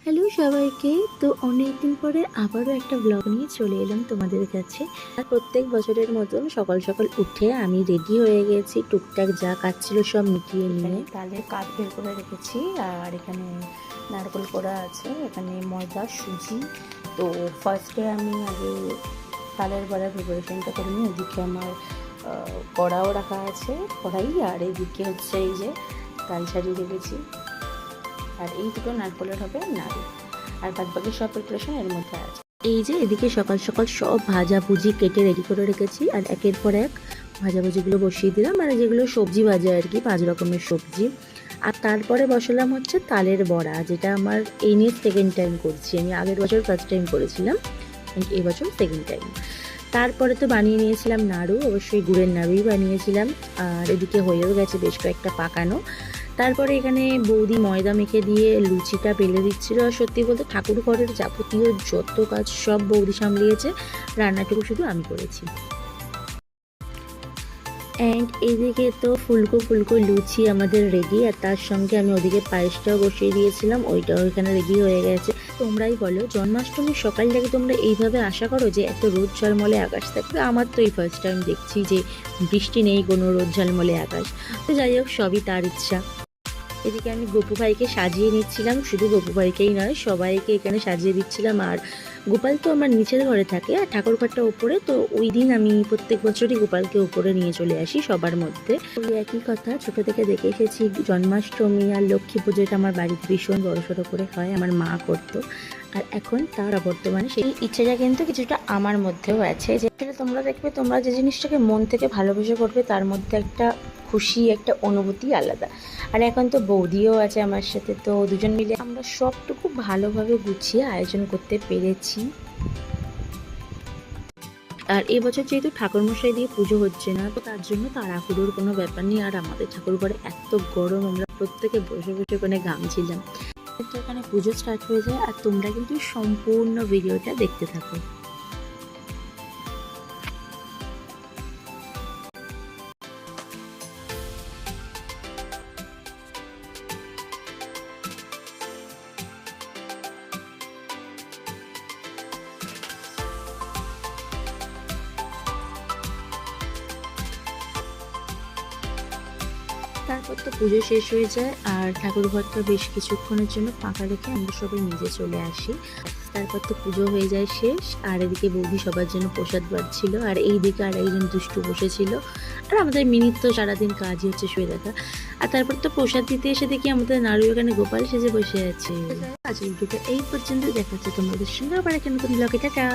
Hello সবাইকে। তো অনেকদিন পরে আবারও একটা ব্লগ নিয়ে চলে এলাম তোমাদের কাছে। আর প্রত্যেক বছরের মতন সকাল সকাল উঠে আমি রেডি হয়ে গেছি, টুকটাক যা কাজ ছিল সব মিটিয়ে নিয়ে। তালের কাঠ বের করে রেখেছি আর এখানে নারকেল কোড়া আছে, এখানে ময়দা সুজি। তো ফার্স্টে আমি আগে তালের বড়ার প্রিপারেশনটা করে নিই। এদিকে আমার কড়াও রাখা আছে, কড়াই, আর এদিকে হচ্ছে এই যে তাল ছাড়িয়ে রেখেছি। আর এই দুটো নারকেলের হবে নাড়ু, আর বাদ বাকি সব প্রিপারেশন এর মধ্যে আছে। এই যে এদিকে সকাল সকাল সব ভাজাভুজি কেটে রেডি করে রেখেছি, আর একের পর এক ভাজাভুজিগুলো বসিয়ে দিলাম। আর যেগুলো সবজি ভাজা আর কি, 5 রকমের সবজি। আর তারপরে বসালাম হচ্ছে তালের বড়া, যেটা আমার এই নিয়ে সেকেন্ড টাইম করছি। আমি আগের বছর ফার্স্ট টাইম করেছিলাম, এই বছর সেকেন্ড টাইম। তারপরে তো বানিয়ে নিয়েছিলাম নাড়ু, অবশ্যই গুড়ের নাড়ুই বানিয়েছিলাম। আর এদিকে হয়েও গেছে বেশ কয়েকটা পাকানো। তারপরে এখানে বৌদি ময়দা মেখে দিয়ে লুচিটা বেলে দিচ্ছিল। আর সত্যি বলতে ঠাকুর ঘরের যাবতীয় যত কাজ সব বৌদি সামলিয়েছে, রান্নাটুকু শুধু আমি করেছি। অ্যান্ড এইদিকে তো ফুলকো ফুলকো লুচি আমাদের রেডি, আর তার সঙ্গে আমি ওদিকে পায়েসটাও বসিয়ে দিয়েছিলাম, ওইটাও এখানে রেডি হয়ে গেছে। তোমরাই বলো, জন্মাষ্টমীর সকালটাকে তোমরা এইভাবে আশা করো যে এত রোদ ঝলমলে আকাশ থাকবে? আমার তো এই ফার্স্ট টাইম দেখছি যে বৃষ্টি নেই, কোনো রোদ ঝলমলে আকাশ। তো যাই হোক, সবই তার ইচ্ছা। এদিকে আমি গপু ভাইকে সাজিয়ে নিচ্ছিলাম, শুধু গপু ভাইকেই নয় সবাইকে এখানে সাজিয়ে দিচ্ছিলাম। আর গোপাল তো আমার নিচের ঘরে থাকে আর ঠাকুর ঘরটা ওপরে, তো ওই দিন আমি প্রত্যেক বছরই গোপালকে ওপরে নিয়ে চলে আসি সবার মধ্যে। ওই একই কথা, ছোট থেকে দেখে এসেছি জন্মাষ্টমী আর লক্ষ্মী পুজোটা আমার বাড়িতে ভীষণ বড়সড় করে হয়, আমার মা করতো। আর এখন তার বর্তমানে সেই ইচ্ছেটা কিন্তু কিছুটা আমার মধ্যেও আছে, যেটা তোমরা দেখবে, তোমরা যে জিনিসটাকে মন থেকে ভালোবেসে করবে তার মধ্যে একটা খুশি, একটা অনুভূতি আলাদা। আর এখন তো বৌদিও আছে আমার সাথে, তো দুজন মিলে আমরা সবটুকু ভালোভাবে গুছিয়ে আয়োজন করতে পেরেছি। আর এবছর যেহেতু ঠাকুরমশাই দিয়ে পুজো হচ্ছে না, তো তার জন্য তাড়াহুড়োর কোনো ব্যাপার নেই। আর আমাদের ঠাকুর ঘরে এত গরম, আমরা প্রত্যেকে বসে বসে ওখানে ঘামছিলাম। তো এখানে পুজো স্টার্ট হয়ে যায়, আর তোমরা কিন্তু সম্পূর্ণ ভিডিওটা দেখতে থাকো। তারপর তো পুজো শেষ হয়ে যায়, আর ঠাকুর ঘরটা বেশ কিছুক্ষণের জন্য ফাঁকা রেখে আমরা সবাই নিজে চলে আসি। তারপর তো পুজো হয়ে যায় শেষ, আর এদিকে বৌদি সবার জন্য প্রসাদ বাড়ছিল, আর এই দিকে আর একজন দুষ্টু বসেছিল। আর আমাদের মিনিট তো সারাদিন কাজই হচ্ছে শুয়ে দেখা। আর তারপর তো প্রসাদ দিতে এসে দেখি আমাদের নাড়ু এখানে গোপাল সেজে বসে আছে। আজ এই পর্যন্ত, দেখা হচ্ছে তোমাদের সঙ্গে আবার একটা নতুন ব্লগে। টাটা।